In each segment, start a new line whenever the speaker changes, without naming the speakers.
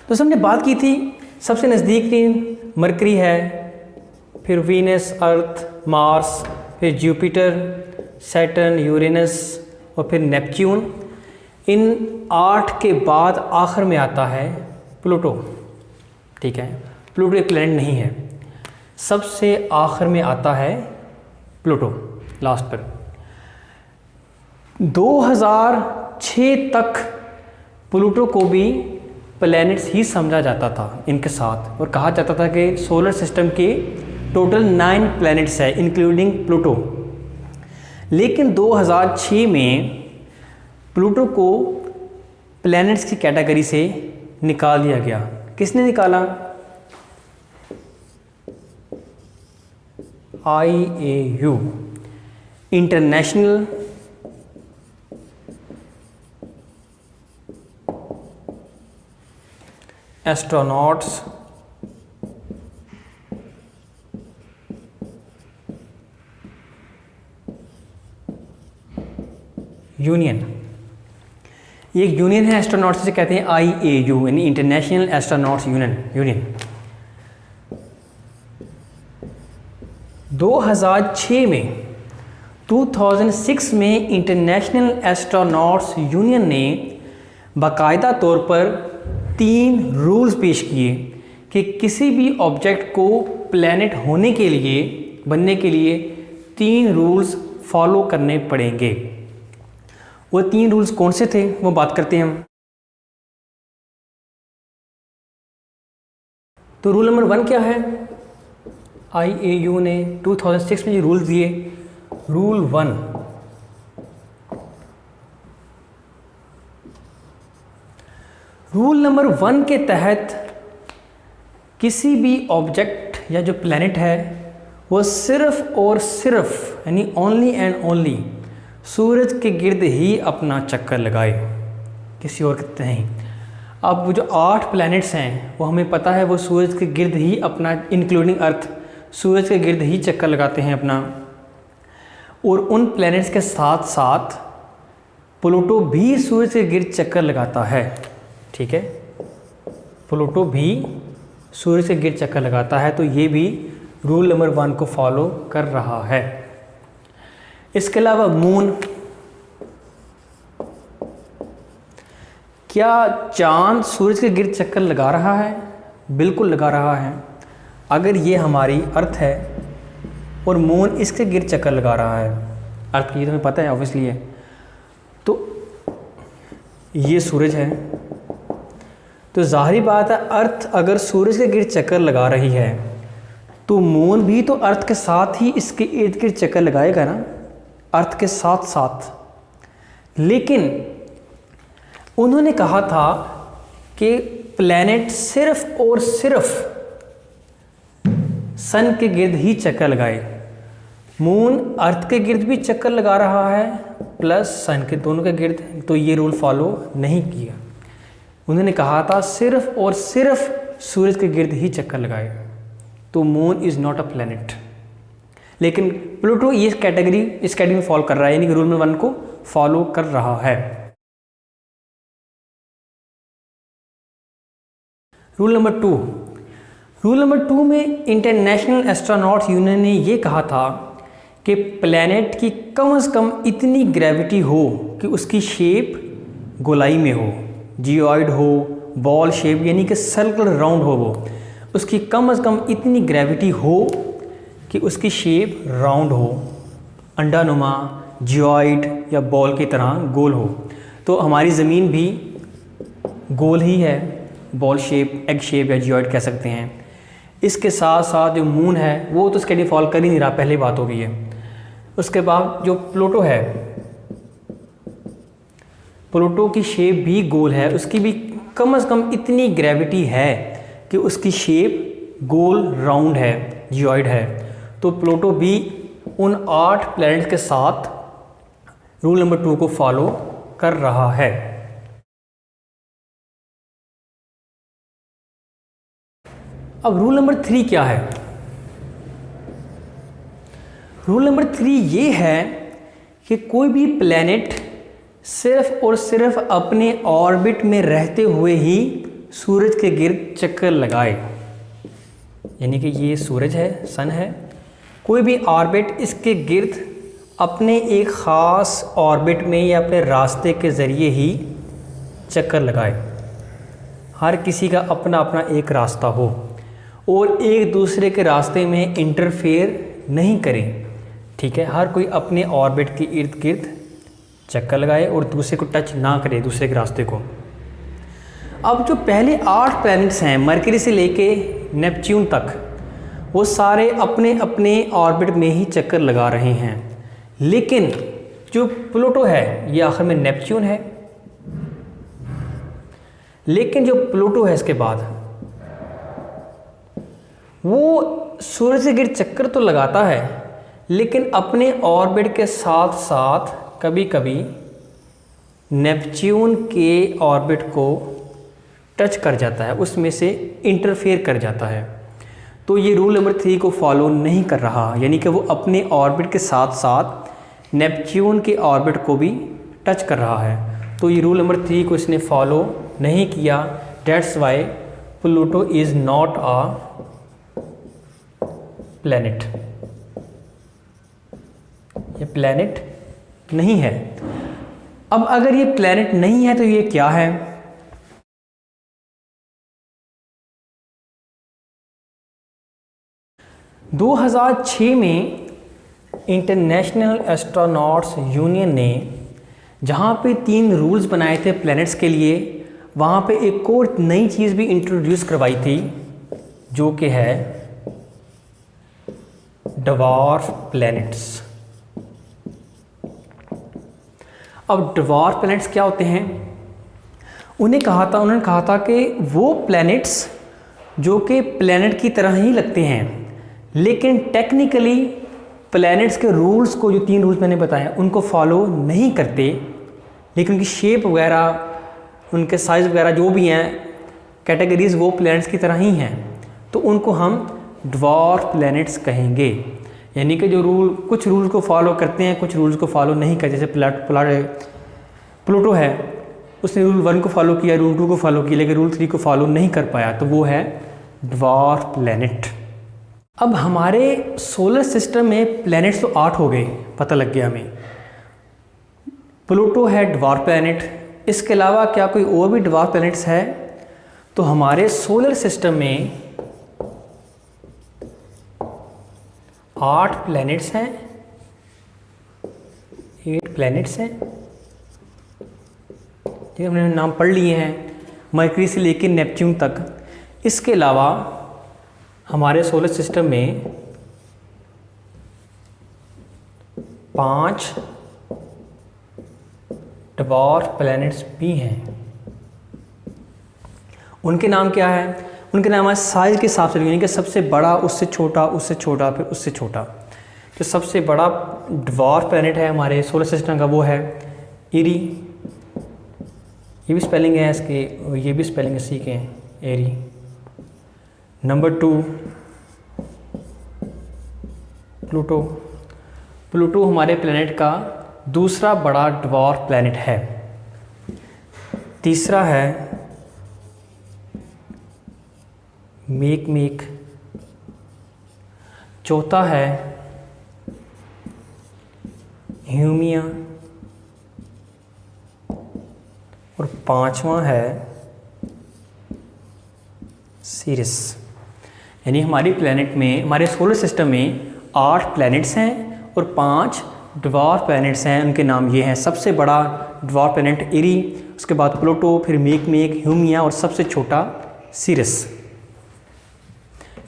दोस्तों हमने बात की थी सबसे नज़दीक मरकरी है, फिर वीनस, अर्थ, मार्स, फिर जुपिटर, सैटर्न, यूरेनस और फिर नेपच्यून। इन 8 के बाद आखिर में आता है प्लूटो। ठीक है, प्लूटो एक प्लैनेट नहीं है, सबसे आखिर में आता है प्लूटो लास्ट पर। 2006 तक प्लूटो को भी प्लैनेट्स ही समझा जाता था इनके साथ, और कहा जाता था कि सोलर सिस्टम के टोटल 9 प्लैनेट्स है इंक्लूडिंग प्लूटो। लेकिन 2006 में प्लूटो को प्लैनेट्स की कैटेगरी से निकाल दिया गया। किसने निकाला? IAU, international astronauts union. ये एक यूनियन है एस्ट्रोनॉट्स, से कहते हैं IAU यानी इंटरनेशनल एस्ट्रोनॉट्स यूनियन। 2006 में इंटरनेशनल एस्ट्रोनॉट्स यूनियन ने बाकायदा तौर पर 3 रूल्स पेश किए कि किसी भी ऑब्जेक्ट को प्लैनेट होने के लिए, बनने के लिए 3 रूल्स फॉलो करने पड़ेंगे। वो 3 रूल्स कौन से थे वो बात करते हैं हम। तो रूल नंबर 1 क्या है? IAU ने 2006 में ये रूल दिए। रूल 1, रूल नंबर 1 के तहत किसी भी ऑब्जेक्ट या जो प्लैनेट है वो सिर्फ और सिर्फ यानी ओनली एंड ओनली सूरज के गिर्द ही अपना चक्कर लगाए, किसी और के नहीं। अब वो जो 8 प्लैनेट्स हैं वो हमें पता है वो सूरज के गिर्द ही अपना, इंक्लूडिंग अर्थ, सूरज के गिर्द ही चक्कर लगाते हैं अपना। और उन प्लैनेट्स के साथ साथ प्लूटो भी सूरज के गिर्द चक्कर लगाता है। ठीक है, प्लूटो भी सूरज के गिर्द चक्कर लगाता है, तो ये भी रूल नंबर 1 को फॉलो कर रहा है। इसके अलावा मून, क्या चांद सूरज के गिर्द चक्कर लगा रहा है? बिल्कुल लगा रहा है। अगर ये हमारी अर्थ है और मून इसके गिर्द चक्कर लगा रहा है, अर्थ की तो हमें पता है ऑब्वियसली है, तो ये सूरज है, तो ज़ाहिरी बात है अर्थ अगर सूरज के गिर्द चक्कर लगा रही है तो मून भी तो अर्थ के साथ ही इसके इर्द गिर्द चक्कर लगाएगा ना, अर्थ के साथ साथ। लेकिन उन्होंने कहा था कि प्लैनेट सिर्फ और सिर्फ सन के गिर्द ही चक्कर लगाए। मून अर्थ के गिर्द भी चक्कर लगा रहा है प्लस सन के, दोनों के गिर्द, तो ये रूल फॉलो नहीं किया। उन्होंने कहा था सिर्फ और सिर्फ सूरज के गिर्द ही चक्कर लगाए, तो moon is not a planet. लेकिन प्लूटो ये कैटेगरी, इस कैटेगरी में फॉलो कर रहा है, यानी कि रूल नंबर 1 को फॉलो कर रहा है। रूल नंबर 2, रूल नंबर 2 में इंटरनेशनल एस्ट्रोनॉट्स यूनियन ने ये कहा था कि प्लैनेट की कम से कम इतनी ग्रेविटी हो कि उसकी शेप गोलाई में हो, जियोइड हो, बॉल शेप यानी कि सर्कल राउंड हो, वो उसकी कम से कम इतनी ग्रेविटी हो कि उसकी शेप राउंड हो, अंडानुमा, जियोइड या बॉल की तरह गोल हो। तो हमारी ज़मीन भी गोल ही है, बॉल शेप, एग शेप या जियोइड कह सकते हैं। इसके साथ साथ जो मून है वो तो स्केडी फॉल कर ही नहीं रहा, पहले बात हो गई है। उसके बाद जो प्लूटो है, प्लूटो की शेप भी गोल है, उसकी भी कम से कम इतनी ग्रेविटी है कि उसकी शेप गोल राउंड है, जियोइड है। तो प्लूटो भी उन 8 प्लैनेट के साथ रूल नंबर 2 को फॉलो कर रहा है। अब रूल नंबर 3 क्या है? रूल नंबर 3 ये है कि कोई भी प्लैनेट सिर्फ और सिर्फ अपने ऑर्बिट में रहते हुए ही सूरज के गिर्द चक्कर लगाए, यानी कि ये सूरज है, सन है, कोई भी ऑर्बिट इसके गिर्द अपने एक ख़ास ऑर्बिट में या अपने रास्ते के ज़रिए ही चक्कर लगाए। हर किसी का अपना अपना एक रास्ता हो और एक दूसरे के रास्ते में इंटरफेयर नहीं करें, ठीक है। हर कोई अपने ऑर्बिट के इर्द गिर्द चक्कर लगाए और दूसरे को टच ना करे, दूसरे के रास्ते को। अब जो पहले 8 प्लैनेट्स हैं मरकरी से लेके नेपच्यून तक, वो सारे अपने अपने ऑर्बिट में ही चक्कर लगा रहे हैं, लेकिन जो प्लूटो है ये आखिर में नेपच्यून है, लेकिन जो प्लूटो है इसके बाद वो सूरज के गिर्द चक्कर तो लगाता है, लेकिन अपने ऑर्बिट के साथ साथ कभी कभी नेपच्यून के ऑर्बिट को टच कर जाता है, उसमें से इंटरफेयर कर जाता है। तो ये रूल नंबर 3 को फॉलो नहीं कर रहा, यानी कि वो अपने ऑर्बिट के साथ साथ नेपच्यून के ऑर्बिट को भी टच कर रहा है। तो ये रूल नंबर 3 को इसने फॉलो नहीं किया। That's why Pluto is not a planet, ये प्लैनेट नहीं है। अब अगर ये प्लैनेट नहीं है तो ये क्या है? – 2006 में इंटरनेशनल एस्ट्रोनॉट्स यूनियन ने जहाँ पे 3 रूल्स बनाए थे प्लैनेट्स के लिए, वहाँ पे एक और नई चीज़ भी इंट्रोड्यूस करवाई थी, जो कि है ड्वार्फ प्लैनेट्स। अब ड्वार्फ प्लैनेट्स क्या होते हैं? उन्होंने कहा था कि वो प्लैनेट्स जो कि प्लैनेट की तरह ही लगते हैं, लेकिन टेक्निकली प्लैनेट्स के रूल्स को, जो 3 रूल्स मैंने बताए, उनको फॉलो नहीं करते, लेकिन उनकी शेप वगैरह, उनके साइज़ वगैरह जो भी हैं, कैटेगरीज वो प्लैनेट्स की तरह ही हैं, तो उनको हम ड्वार्फ प्लैनेट्स कहेंगे। यानी कि जो कुछ रूल्स को फॉलो करते हैं, कुछ रूल्स को फॉलो नहीं करते। जैसे प्लूटो है, उसने रूल 1 को फॉलो किया, रूल 2 को फॉलो किया, लेकिन रूल 3 को फॉलो नहीं कर पाया, तो वो है ड्वार्फ प्लैनेट। अब हमारे सोलर सिस्टम में प्लैनेट्स तो 8 हो गए, पता लग गया हमें। प्लूटो है ड्वार्फ प्लैनेट, इसके अलावा क्या कोई और भी ड्वार्फ प्लैनेट्स है? तो हमारे सोलर सिस्टम में 8 प्लैनेट्स हैं, 8 प्लैनेट्स हैं, ये हमने नाम पढ़ लिए हैं, मरकरी से लेकर नेपच्यून तक। इसके अलावा हमारे सोलर सिस्टम में 5 ड्वार्फ प्लैनेट्स भी हैं। उनके नाम क्या है? उनके नाम है साइज़ के हिसाब से, यानी कि सबसे बड़ा, उससे छोटा, उससे छोटा, फिर उससे छोटा। तो सबसे बड़ा ड्वार्फ प्लैनेट है हमारे सोलर सिस्टम का, वो है इरी। ये भी स्पेलिंग है इसके, ये भी स्पेलिंग इसी के हैं, एरी। Number 2 Pluto. प्लूटो हमारे प्लैनेट का दूसरा बड़ा ड्वार्फ प्लैनेट है। तीसरा है मेक। चौथा है ह्यूमिया और 5वां है सीरिस। यानी हमारी प्लैनेट में, हमारे सोलर सिस्टम में 8 प्लैनेट्स हैं और 5 ड्वार्फ प्लैनेट्स हैं। उनके नाम ये हैं: सबसे बड़ा ड्वार्फ प्लैनेट इरी, उसके बाद प्लूटो, फिर मेक, ह्यूमिया और सबसे छोटा सीरिस।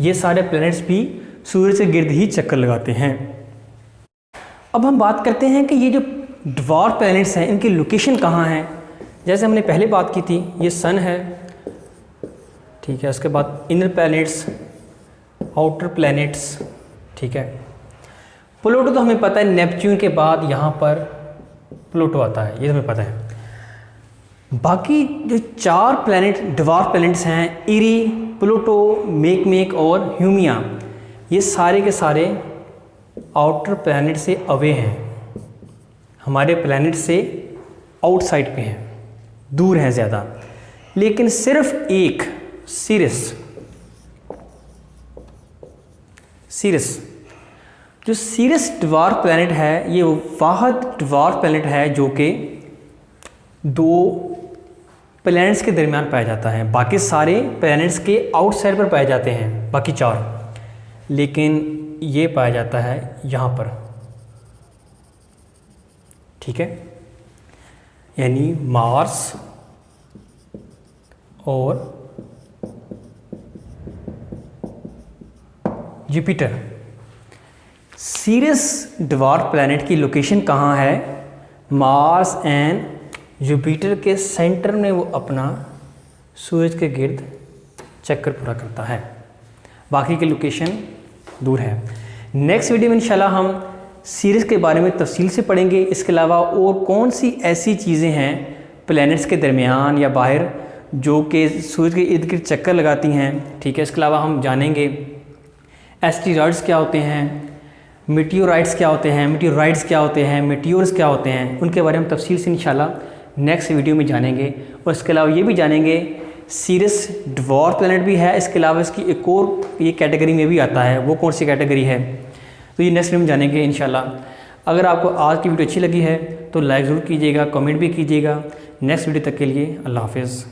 ये सारे प्लैनेट्स भी सूरज के गिर्द ही चक्कर लगाते हैं। अब हम बात करते हैं कि ये जो ड्वार्फ प्लैनेट्स हैं, इनकी लोकेशन कहाँ है। जैसे हमने पहले बात की थी, ये सन है, ठीक है, उसके बाद इनर प्लैनेट्स, आउटर प्लैनेट्स, ठीक है। प्लूटो तो हमें पता है, नेपच्यून के बाद यहाँ पर प्लूटो आता है, ये हमें पता है। बाकी जो 4 प्लैनेट ड्वार्फ प्लैनेट्स हैं, इरी, प्लूटो, मेक और ह्यूमिया, ये सारे के सारे आउटर प्लैनेट से अवे हैं, हमारे प्लैनेट से आउटसाइड पे हैं, दूर हैं ज़्यादा। लेकिन सिर्फ एक सीरियस जो सीरियस ड्वार्फ प्लैनेट है, ये वाहिद ड्वार्फ प्लैनेट है जो कि 2 प्लैनेट्स के दरमियान पाया जाता है। बाकी सारे प्लैनेट्स के आउटसाइड पर पाए जाते हैं, बाकी 4, लेकिन ये पाया जाता है यहाँ पर। ठीक है, यानी मार्स और जुपिटर। सीरियस ड्वार्फ प्लैनेट की लोकेशन कहाँ है? मार्स एंड जुपिटर के सेंटर में वो अपना सूरज के गिर्द चक्कर पूरा करता है, बाकी की लोकेशन दूर है। नेक्स्ट वीडियो में इंशाल्लाह हम सीरियस के बारे में तफसील से पढ़ेंगे। इसके अलावा और कौन सी ऐसी चीज़ें हैं प्लैनेट्स के दरमियान या बाहर जो कि सूरज के इर्द गिर्द चक्कर लगाती हैं। ठीक है, इसके अलावा हम जानेंगे एस्टेरॉइड्स क्या होते हैं, मीटियोराइट्स क्या होते हैं, मीटियोराइट्स क्या होते हैं, मीटियोर्स क्या होते हैं, उनके बारे में तफसील से इंशाल्लाह नेक्स्ट वीडियो में जानेंगे। और इसके अलावा ये भी जानेंगे सीरियस ड्वार्फ प्लैनेट भी है, इसके अलावा इसकी एक और ये कैटेगरी में भी आता है, वो कौन सी कैटेगरी है, तो ये नेक्स्ट वीडियो में जानेंगे इंशाल्लाह। अगर आपको आज की वीडियो अच्छी लगी है तो लाइक ज़रूर कीजिएगा, कमेंट भी कीजिएगा। नेक्स्ट वीडियो तक के लिए अल्लाह हाफिज़।